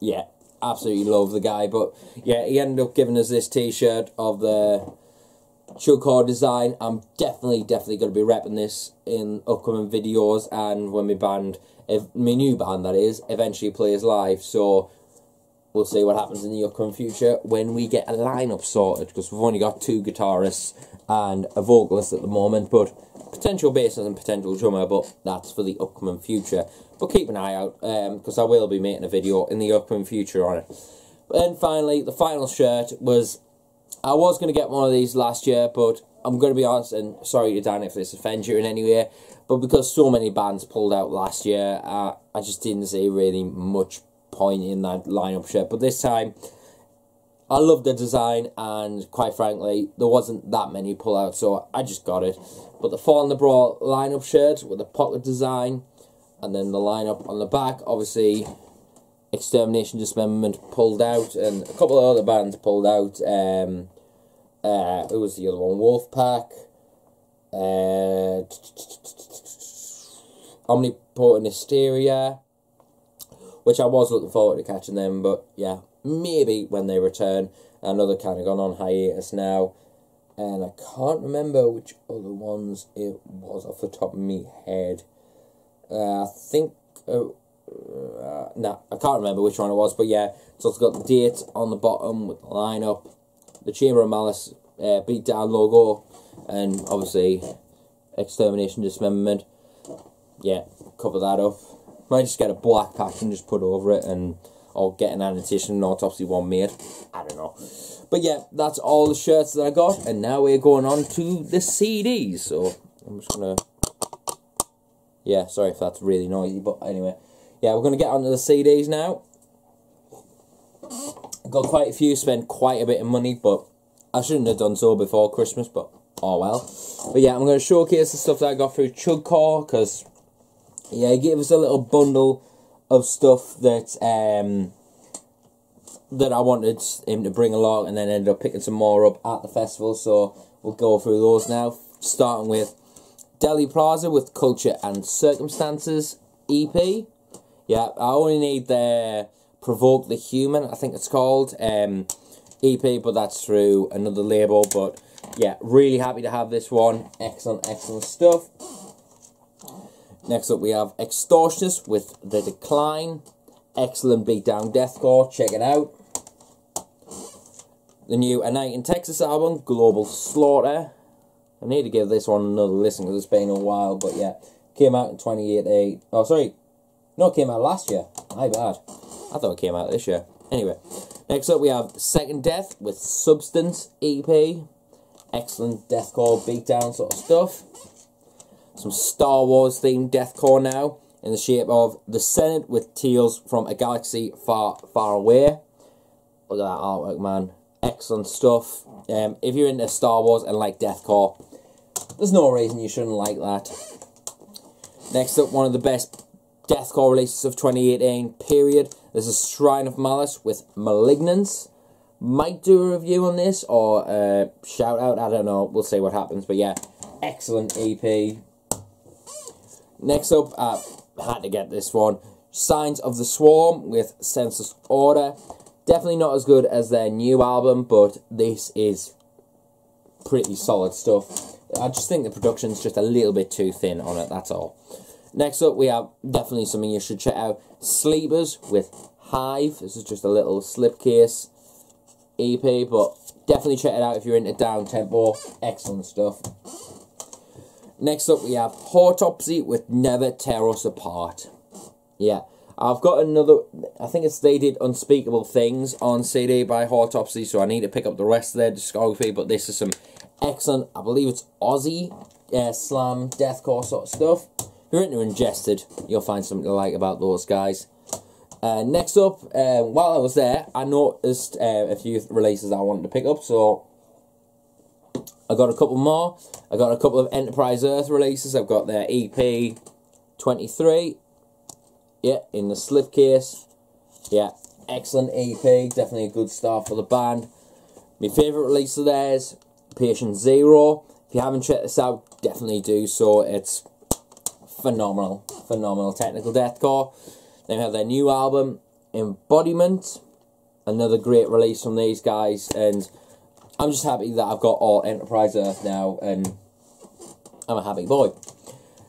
yeah, absolutely love the guy. But yeah, he ended up giving us this t-shirt of the Chugcore design. I'm definitely going to be repping this in upcoming videos, and when my new band that is, eventually plays live. So we'll see what happens in the upcoming future when we get a lineup sorted, because we've only got 2 guitarists and a vocalist at the moment, but potential bassist and potential drummer, but that's for the upcoming future. But keep an eye out, because I will be making a video in the upcoming future on it. But then finally, the final shirt was, I was going to get one of these last year, but I'm going to be honest, and sorry to Dan if this offends you in any way, but because so many bands pulled out last year, I just didn't see really much point in that lineup shirt. But this time, I love the design, and quite frankly, there wasn't that many pullouts, so I just got it. But the Fall in the Brawl lineup shirt with the pocket design, and then the lineup on the back, obviously Extermination Dismemberment pulled out, and a couple of other bands pulled out. Who was the other one? Wolfpack, Omnipotent Hysteria, which I was looking forward to catching them, but yeah, maybe when they return. Another kind of gone on hiatus now, and I can't remember which other ones it was off the top of my head. I think, I can't remember which one it was, but yeah, so it's got the date on the bottom with the lineup, the Chamber of Malice beatdown logo, and obviously Extermination Dismemberment. Yeah, cover that up. Might just get a black patch and just put over it, and or get an Annotation and Autopsy one made. I don't know. But yeah, that's all the shirts that I got, and now we're going on to the CDs. So I'm just gonna, yeah, sorry if that's really noisy, but anyway, yeah, we're gonna get on to the CDs now. I got quite a few, spent quite a bit of money, but I shouldn't have done so before Christmas, but oh well. But yeah, I'm going to showcase the stuff that I got through Chugcore, because, yeah, he gave us a little bundle of stuff that, that I wanted him to bring along, and then ended up picking some more up at the festival, so we'll go through those now, starting with Delhi Plaza with Culture and Circumstances EP. Yeah, I only need the Provoke the Human, I think it's called, EP, but that's through another label. But yeah, really happy to have this one. Excellent stuff. Next up we have Extortionist with The Decline. Excellent beatdown deathcore, check it out. The new A Night in Texas album, Global Slaughter. I need to give this one another listen because it's been a while, but yeah, came out in 2018. Oh, sorry, no, it came out last year. My bad. I thought it came out this year. Anyway, next up we have Second Death with Substance EP. Excellent deathcore beatdown sort of stuff. Some Star Wars themed deathcore now, in the shape of The Senate with Tales from a Galaxy Far, Far Away. Look at that artwork, man. Excellent stuff. If you're into Star Wars and like deathcore, there's no reason you shouldn't like that. Next up, one of the best deathcore releases of 2018, period. This is Shrine of Malice with Malignance. Might do a review on this, or shout out, I don't know, we'll see what happens. But yeah, excellent EP. Next up, I had to get this one, Signs of the Swarm with Senseless Order. Definitely not as good as their new album, but this is pretty solid stuff. I just think the production's just a little bit too thin on it, that's all. Next up, we have definitely something you should check out, Sleepers with Hive. This is just a little slipcase EP, but definitely check it out if you're into down-tempo. Excellent stuff. Next up, we have Autopsy with Never Tear Us Apart. Yeah, I've got another, I think it's they did Unspeakable Things on CD by Autopsy, so I need to pick up the rest of their discography, but this is some excellent, I believe it's Aussie slam deathcore sort of stuff. If you're into Ingested, you'll find something to like about those guys. Next up, while I was there, I noticed a few releases I wanted to pick up, so I got a couple more. I got a couple of Enterprise Earth releases. I've got their EP 23. Yeah, in the slipcase. Yeah, excellent EP. Definitely a good start for the band. My favourite release of theirs, Patient Zero. If you haven't checked this out, definitely do so. It's phenomenal. Phenomenal technical deathcore. They have their new album, Embodiment. Another great release from these guys. And I'm just happy that I've got all Enterprise Earth now, and I'm a happy boy.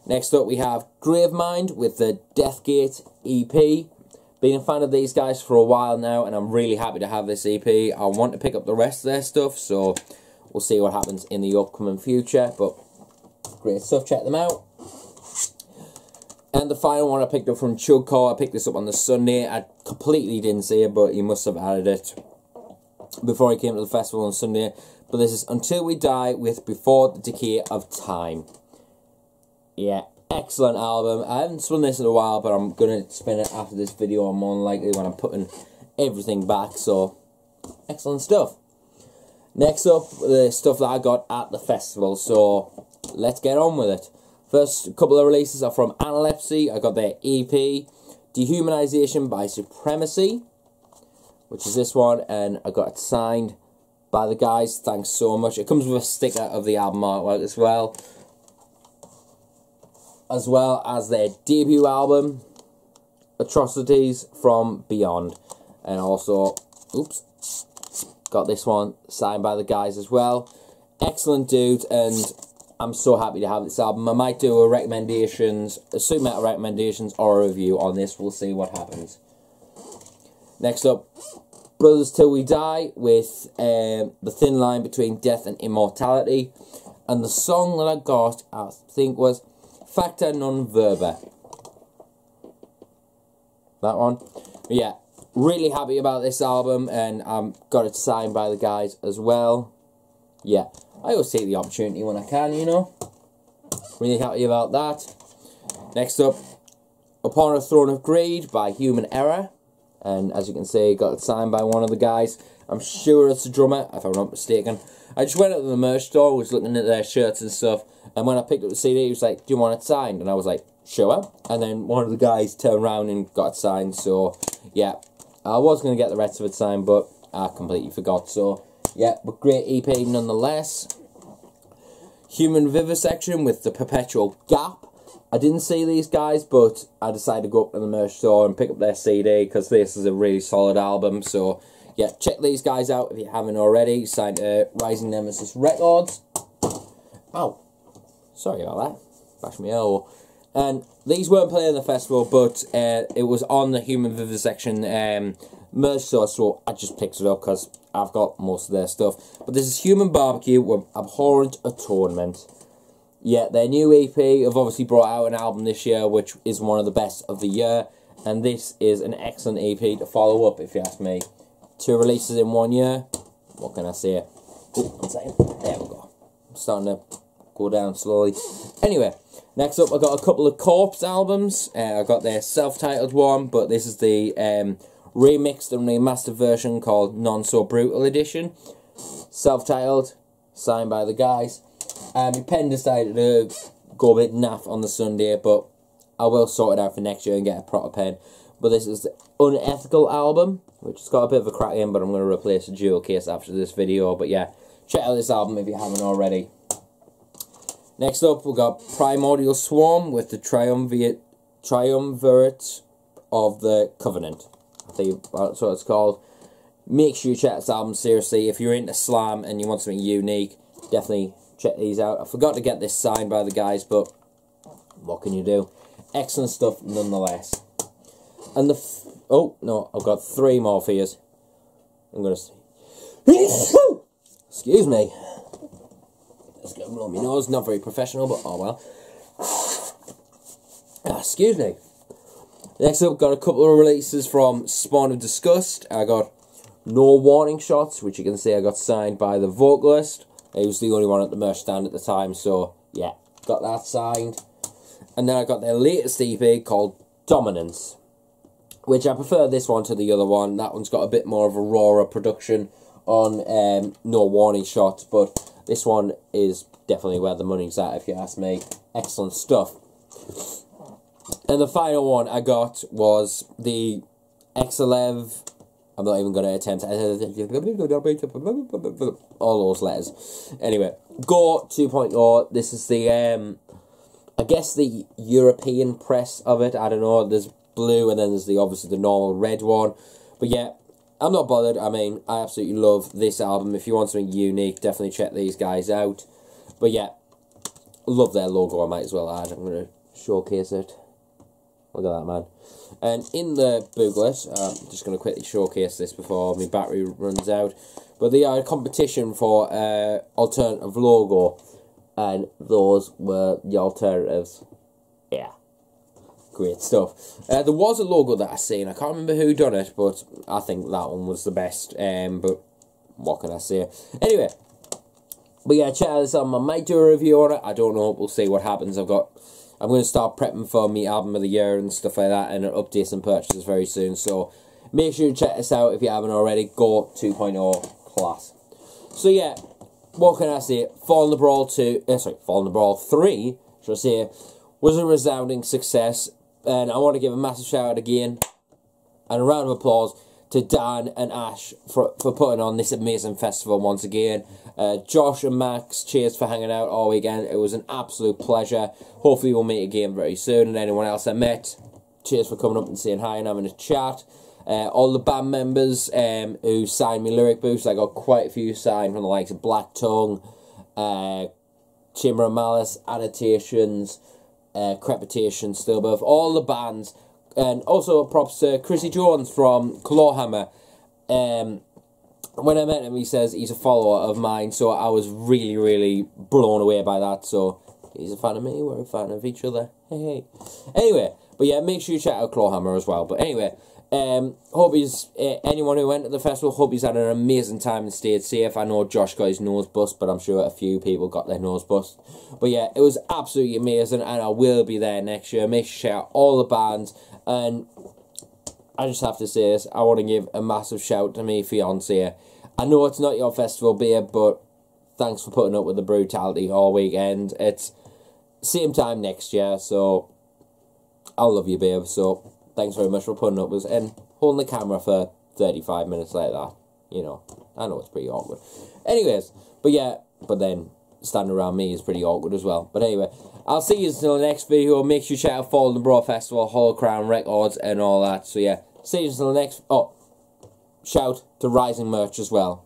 Next up we have Gravemind with the Deathgate EP. Been a fan of these guys for a while now, and I'm really happy to have this EP. I want to pick up the rest of their stuff, so we'll see what happens in the upcoming future, but great stuff, check them out. And the final one I picked up from Chugcore, I picked this up on the Sunday. I completely didn't see it, but he must have added it before he came to the festival on Sunday. But this is Until We Die with Before the Decay of Time. Yeah, excellent album. I haven't spun this in a while, but I'm going to spin it after this video, more than likely, when I'm putting everything back. So, excellent stuff. Next up, the stuff that I got at the festival. So, let's get on with it. First couple of releases are from Analepsy. I got their EP, Dehumanization by Supremacy, which is this one, and I got it signed by the guys. Thanks so much. It comes with a sticker of the album artwork as well as their debut album, Atrocities from Beyond, and also, oops, got this one signed by the guys as well. Excellent dudes, and I'm so happy to have this album. I might do a super metal recommendations or a review on this. We'll see what happens. Next up, Brothers Till We Die with The Thin Line Between Death and Immortality. And the song that I got, I think, was Facta Non Verba. That one. But yeah, really happy about this album, and got it signed by the guys as well. Yeah, I always take the opportunity when I can, you know. Really happy about that. Next up, Upon a Throne of Greed by Human Error. And as you can see, got it signed by one of the guys. I'm sure it's a drummer, if I'm not mistaken. I just went up to the merch store, was looking at their shirts and stuff, and when I picked up the CD, he was like, do you want it signed? And I was like, sure. And then one of the guys turned around and got it signed, so, yeah. I was going to get the rest of it signed, but I completely forgot, so, yeah. But great EP nonetheless. Human Vivisection with the Perpetual Gap. I didn't see these guys, but I decided to go up to the merch store and pick up their CD, because this is a really solid album, so... yeah, check these guys out if you haven't already. Signed to Rising Nemesis Records. Ow. Sorry about that. Bashed my elbow. And these weren't playing the festival, but it was on the Human Vivisection merch store, so I just picked it up because I've got most of their stuff. But this is Human Barbecue with Abhorrent Atonement. Yeah, their new EP have obviously brought out an album this year, which is one of the best of the year. And this is an excellent EP to follow up, if you ask me. 2 releases in 1 year. What can I say? Oh, 1 second. There we go. I'm starting to go down slowly. Anyway, next up I got a couple of Korpse albums. I got their self-titled one, but this is the remixed and remastered version called Non So Brutal Edition. Self-titled, signed by the guys. My pen decided to go a bit naff on the Sunday, but I will sort it out for next year and get a proper pen. But this is the Unethical album, which has got a bit of a crack in, but I'm going to replace the jewel case after this video. But yeah, check out this album if you haven't already. Next up, we've got Primordial Swarm with the Triumvirate of the Covenant. I think that's what it's called. Make sure you check this album seriously. If you're into slam and you want something unique, definitely check these out. I forgot to get this signed by the guys, but what can you do? Excellent stuff nonetheless. And the... oh, no, I've got 3 more for you. I'm going to... excuse me. Just going to blow my nose. Not very professional, but oh well. Excuse me. Next up, got a couple of releases from Spawn of Disgust. I got No Warning Shots, which you can see I got signed by the vocalist. He was the only one at the merch stand at the time, so yeah, got that signed. And then I got their latest EP called Dominance, which I prefer this one to the other one. That one's got a bit more of a rawer production on No Warning Shots, but this one is definitely where the money's at, if you ask me. Excellent stuff. And the final one I got was the Xelev. I'm not even going to attempt all those letters. Anyway, Go 2.0. This is the, I guess the European press of it. I don't know. There's blue and then there's obviously the normal red one. But yeah, I'm not bothered. I mean, I absolutely love this album. If you want something unique, definitely check these guys out. But yeah, love their logo. I might as well add. I'm going to showcase it. Look at that, man. And in the booklet, I'm just going to quickly showcase this before my battery runs out. But they are a competition for alternative logo. And those were the alternatives. Yeah. Great stuff. There was a logo that I seen. I can't remember who done it, but I think that one was the best. But what can I say? Anyway. But yeah, check out this album. I might do a review on it. I don't know. We'll see what happens. I'm going to start prepping for me album of the year and stuff like that, and update some purchases very soon. So make sure you check this out if you haven't already. Go 2.0 class. So yeah, what can I say? Fallen the Brawl 3, should I say, was a resounding success, and I want to give a massive shout out again and a round of applause to Dan and Ash for putting on this amazing festival once again. Josh and Max, cheers for hanging out all weekend. It was an absolute pleasure. Hopefully we'll meet again very soon. And anyone else I met, cheers for coming up and saying hi and having a chat. All the band members who signed me lyric boosts, I got quite a few signed from the likes of Black Tongue, Chimera and Malice, Annotations, Crepitation, Stillbirth, all the bands. And also props to Chrissy Jones from ClawHammer. When I met him, he says he's a follower of mine, so I was really, really blown away by that. So he's a fan of me, we're a fan of each other. Hey. Anyway, but yeah, make sure you check out ClawHammer as well. But anyway, hope he's anyone who went to the festival, hope he's had an amazing time and stayed safe. I know Josh got his nose bust, but I'm sure a few people got their nose bust. But yeah, it was absolutely amazing, and I will be there next year. Make sure you check out all the bands. And I just have to say this, I want to give a massive shout to my fiancée. I know it's not your festival, babe, but thanks for putting up with the brutality all weekend. It's same time next year, so I love you, babe. So thanks very much for putting up with us and holding the camera for 35 minutes like that. You know, I know it's pretty awkward. Anyways, but yeah, but then standing around me is pretty awkward as well. But anyway, I'll see you until the next video. Make sure you check out Fall the Brawl Festival, Hall Crown Records, and all that. So yeah, see you until the next. Oh, shout to Rising Merch as well,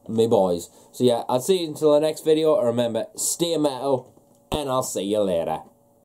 me boys. So yeah, I'll see you until the next video. And remember, stay metal, and I'll see you later.